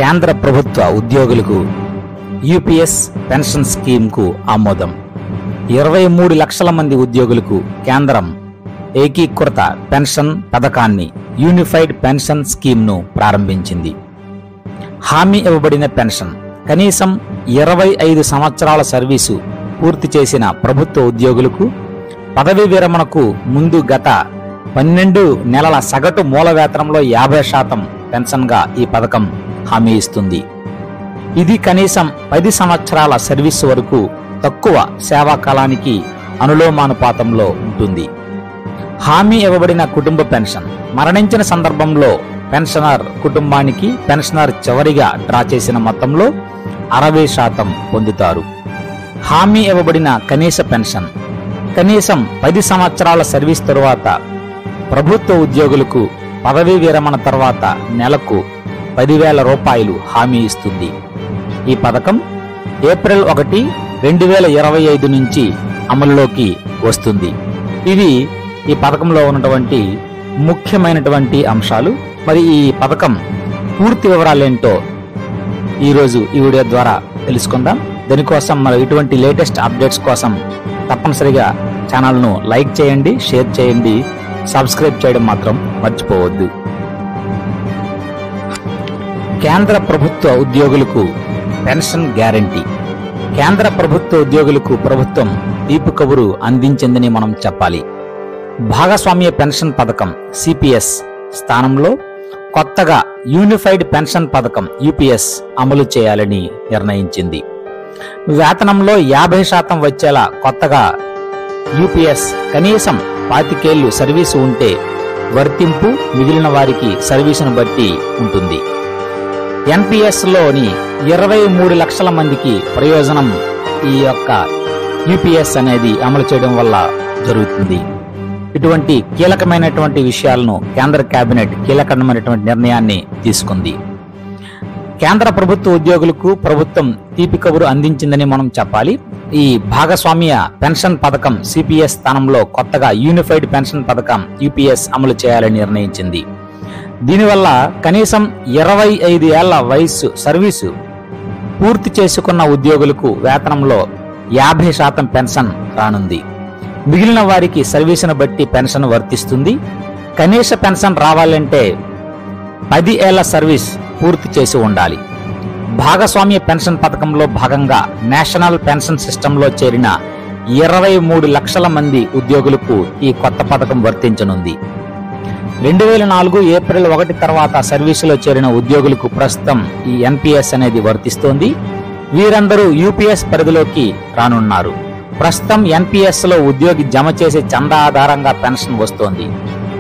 కేంద్ర ప్రభుత్వ ఉద్యోగులకు యూపీఎస్ పెన్షన్ స్కీమ్కు ఆమోదం. 23 లక్షల మంది ఉద్యోగులకు కేంద్రం ఏకీకృత పెన్షన్ పథకాన్ని యూనిఫైడ్ పెన్షన్ స్కీమ్ను ప్రారంభించింది. హామీ ఇవ్వబడిన పెన్షన్ కనీసం 25 సంవత్సరాల సర్వీసు పూర్తి చేసిన ప్రభుత్వ ఉద్యోగులకు పదవీ విరమణకు ముందు గత 12 నెలల సగటు మూల వేతనంలో 50% పెన్షన్గా ఈ పథకం హామీ ఇస్తుంది. ఇది కనీసం 10 సంవత్సరాల సర్వీసు వరకు తక్కువ సేవా కాలానికి అనులోమానుపాతంలో ఉంటుంది. హామీ ఇవ్వబడిన కుటుంబ పెన్షన్ మరణించిన సందర్భంలో పెన్షనర్ కుటుంబానికి పెన్షనర్ చివరిగా డ్రా చేసిన మొత్తంలో 60% పొందుతారు. హామీ ఇవ్వబడిన కనీస పెన్షన్ కనీసం 10 సంవత్సరాల సర్వీస్ తరువాత ప్రభుత్వ ఉద్యోగులకు పదవీ విరమణ తర్వాత నెలకు 10,000 రూపాయలు హామీ ఇస్తుంది. ఈ పథకం ఏప్రిల్ 1, 2025 నుంచి అమలులోకి వస్తుంది. ఇవి ఈ పథకంలో ఉన్నటువంటి ముఖ్యమైనటువంటి అంశాలు. మరి ఈ పథకం పూర్తి వివరాలేంటో ఈరోజు ఈ వీడియో ద్వారా తెలుసుకుందాం. దీనికోసం మరి ఇటువంటి లేటెస్ట్ అప్డేట్స్ కోసం తప్పనిసరిగా ఛానల్ను లైక్ చేయండి, షేర్ చేయండి, సబ్స్క్రైబ్ చేయడం మాత్రం మర్చిపోవద్దు. కేంద్ర ప్రభుత్వ ఉద్యోగులకు పెన్షన్ గ్యారంటీ. కేంద్ర ప్రభుత్వ ఉద్యోగులకు ప్రభుత్వం తీపి కబురు అందించిందని మనం చెప్పాలి. భాగస్వామ్య పెన్షన్ పథకం సిపిఎస్ స్థానంలో కొత్తగా యూనిఫైడ్ పెన్షన్ పథకం యూపీఎస్ అమలు చేయాలని నిర్ణయించింది. వేతనంలో 50% వచ్చేలా కొత్తగా యూపీఎస్ కనీసం 25 ఏళ్లు సర్వీసు ఉంటే వర్తింపు, మిగిలిన వారికి సర్వీసును బట్టి ఉంటుంది. ఎన్పిఎస్ లోని 23 లక్షల మందికి ప్రయోజనం ఈ యొక్క యూపీఎస్ అనేది అమలు చేయడం వల్ల జరుగుతుంది. ఇటువంటి కీలకమైనటువంటి విషయాలను కేంద్ర కేబినెట్ కీలకమైనటువంటి నిర్ణయాన్ని తీసుకుంది. కేంద్ర ప్రభుత్వ ఉద్యోగులకు ప్రభుత్వం తీపి కబురు అందించిందని మనం చెప్పాలి. ఈ భాగస్వామ్య పెన్షన్ పథకం సిపిఎస్ స్థానంలో కొత్తగా యూనిఫైడ్ పెన్షన్ పథకం యూపీఎస్ అమలు చేయాలని నిర్ణయించింది. దీనివల్ల కనీసం 25 ఏళ్ల వయస్సు సర్వీసు పూర్తి చేసుకున్న ఉద్యోగులకు వేతనంలో 50% పెన్షన్ రానుంది. మిగిలిన వారికి సర్వీసును బట్టి పెన్షన్ వర్తిస్తుంది. కనీస పెన్షన్ రావాలంటే 10 ఏళ్ల సర్వీస్ పూర్తి చేసి ఉండాలి. భాగస్వామ్య పెన్షన్ పథకంలో భాగంగా నేషనల్ పెన్షన్ సిస్టంలో చేరిన 23 లక్షల మంది ఉద్యోగులకు ఈ కొత్త పథకం వర్తించనుంది. 2004 ఏప్రిల్ 1 తర్వాత సర్వీసులో చేరిన ఉద్యోగులకు ప్రస్తుతం ఈ ఎన్పిఎస్ అనేది వర్తిస్తోంది. వీరందరూ యూపీఎస్ పరిధిలోకి రానున్నారు. ప్రస్తుతం ఎన్పిఎస్ లో ఉద్యోగి జమ చేసే చందా ఆధారంగా పెన్షన్ వస్తోంది.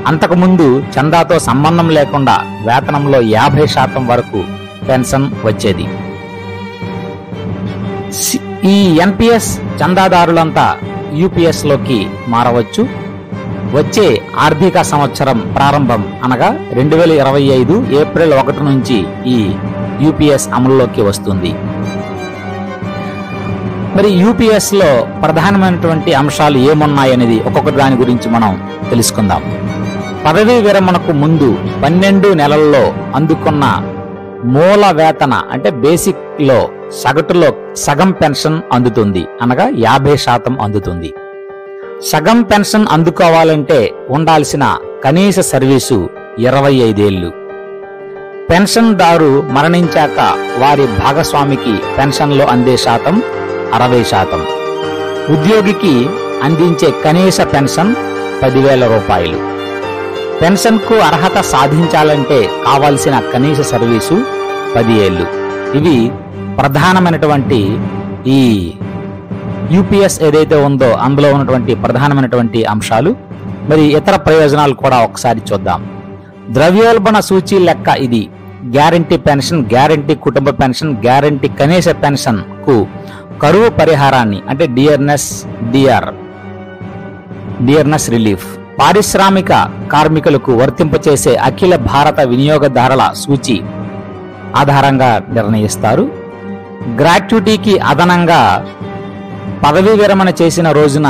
అంతకుముందు చందాతో సంబంధం లేకుండా వేతనంలో 50% వరకు పెన్షన్ వచ్చేది. ఈ ఎన్పిఎస్ చందాదారులంతా యూపీఎస్ లోకి మారవచ్చు. వచ్చే ఆర్థిక సంవత్సరం ప్రారంభం అనగా 2025 ఏప్రిల్ 1 నుంచి ఈ యూపీఎస్ అమలులోకి వస్తుంది. మరి యూపీఎస్ లో ప్రధానమైనటువంటి అంశాలు ఏమున్నాయనేది ఒక్కొక్క దాని గురించి మనం తెలుసుకుందాం. పదవీ విరమణకు ముందు 12 నెలల్లో అందుకున్న మూల వేతన అంటే బేసిక్ లో సగటులో సగం పెన్షన్ అందుతుంది, అనగా 50% అందుతుంది. సగం పెన్షన్ అందుకోవాలంటే ఉండాల్సిన కనీస సర్వీసు 25 ఏళ్లు. పెన్షన్దారు మరణించాక వారి భాగస్వామికి పెన్షన్లో అందే శాతం 60%. ఉద్యోగికి అందించే కనీస పెన్షన్ 10,000 రూపాయలు. పెన్షన్కు అర్హత సాధించాలంటే కావాల్సిన కనీస సర్వీసు 10 ఏళ్లు. ఇవి ప్రధానమైనటువంటి ఈ యూపీఎస్ ఏదైతే ఉందో అందులో ఉన్నటువంటి ప్రధానమైనటువంటి అంశాలు. మరి ఇతర ప్రయోజనాలు కూడా ఒకసారి చూద్దాం. ద్రవ్యోల్బణ సూచీ లెక్క ఇది గ్యారంటీ పెన్షన్, గ్యారంటీ కుటుంబ పెన్షన్, గ్యారంటీ కనీస పెన్షన్ కు కరువు పరిహారాన్ని అంటే డియర్నెస్ రిలీఫ్, పారిశ్రామిక కార్మికులకు వర్తింపచేసే అఖిల భారత వినియోగదారుల సూచి ఆధారంగా నిర్ణయిస్తారు. గ్రాట్యుటీకి అదనంగా పదవీ విరమణ చేసిన రోజున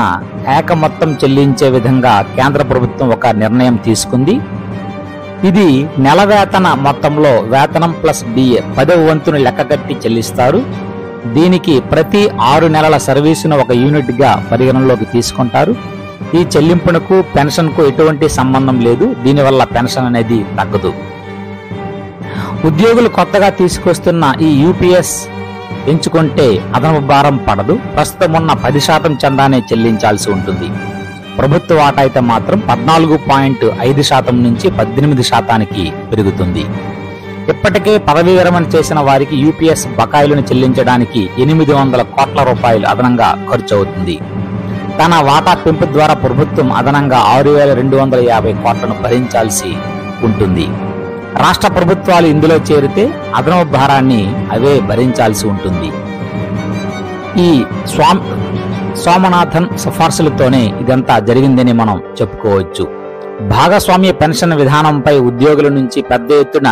ఏక మొత్తం చెల్లించే విధంగా కేంద్ర ప్రభుత్వం ఒక నిర్ణయం తీసుకుంది. ఇది నెల వేతన మొత్తంలో వేతనం ప్లస్ డిఏ 10వ వంతును లెక్కగట్టి చెల్లిస్తారు. దీనికి ప్రతి 6 నెలల సర్వీసును ఒక యూనిట్ గా పరిగణనలోకి తీసుకుంటారు. ఈ చెల్లింపునకు పెన్షన్ కు ఎటువంటి సంబంధం లేదు. దీనివల్ల పెన్షన్ అనేది తగ్గదు. ఉద్యోగులు కొత్తగా తీసుకొస్తున్న ఈ యూపీఎస్ ఎంచుకుంటే అదనపు భారం పడదు. ప్రస్తుతం ఉన్న 10% చందానే చెల్లించాల్సి ఉంటుంది. ప్రభుత్వ వాటా అయితే మాత్రం 14.5% నుంచి 18% పెరుగుతుంది. ఇప్పటికే పదవీ విరమణ చేసిన వారికి యూపీఎస్ బకాయిలను చెల్లించడానికి 800 కోట్ల రూపాయలు అదనంగా ఖర్చు అవుతుంది. తన వాటా పెంపు ద్వారా ప్రభుత్వం అదనంగా 6,250 కోట్లను భరించాల్సి ఉంటుంది. రాష్ట్ర ప్రభుత్వాలు ఇందులో చేరితే అదనపు భారాన్ని అవే భరించాల్సి ఉంటుంది. ఈ సోమనాథన్ సిఫార్సులతోనే ఇదంతా జరిగిందని మనం చెప్పుకోవచ్చు. భాగస్వామ్య పెన్షన్ విధానంపై ఉద్యోగుల నుంచి పెద్ద ఎత్తున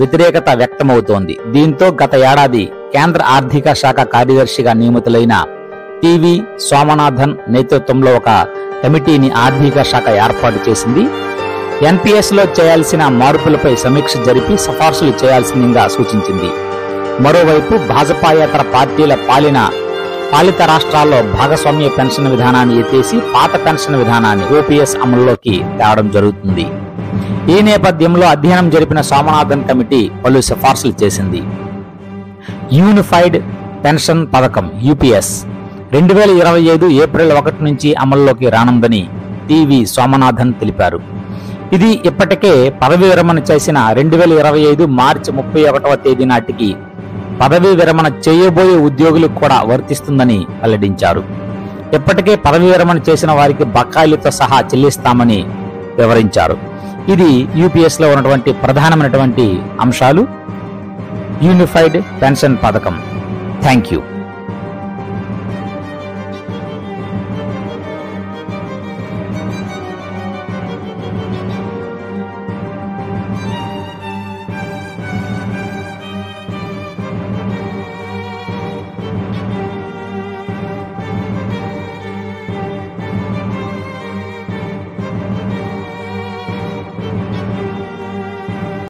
వ్యతిరేకత వ్యక్తమవుతోంది. దీంతో గత ఏడాది కేంద్ర ఆర్థిక శాఖ కార్యదర్శిగా నియమితులైన టివి సోమనాథన్ నేతృత్వంలో ఒక కమిటీని ఆర్థిక శాఖ ఏర్పాటు చేసింది. ఎన్పిఎస్ లో చేయాల్సిన మార్పులపై సమీక్ష జరిపి సిఫార్సులు చేయాల్సిందిగా సూచించింది. మరోవైపు భాజపాయేతర పార్టీల పాలిత రాష్ట్రాల్లో భాగస్వామ్య పెన్షన్ విధానాన్ని ఎత్తేసి పాత పెన్షన్ విధానాన్ని ఓపీఎస్ అమల్లోకి తేవడం జరుగుతుంది. ఈ నేపథ్యంలో అధ్యయనం జరిపిన సోమనాథన్ కమిటీ పలు సిఫార్సులు చేసింది. యూనిఫైడ్ పెన్షన్ పథకం యూపీఎస్ 2025 ఏప్రిల్ 1 నుంచి అమల్లోకి రానుందని టివి సోమనాథన్ తెలిపారు. ఇది ఇప్పటికే పదవీ విరమణ చేసిన 2025 మార్చి 31వ తేదీ నాటికి పదవీ విరమణ చేయబోయే ఉద్యోగులకు కూడా వర్తిస్తుందని వెల్లడించారు. ఇప్పటికే పదవీ విరమణ చేసిన వారికి బకాయిలతో సహా చెల్లిస్తామని వివరించారు. ఇది యూపీఎస్ లో ఉన్నటువంటి ప్రధానమైనటువంటి అంశాలు. యూనిఫైడ్ పెన్షన్ పథకం. Thank you.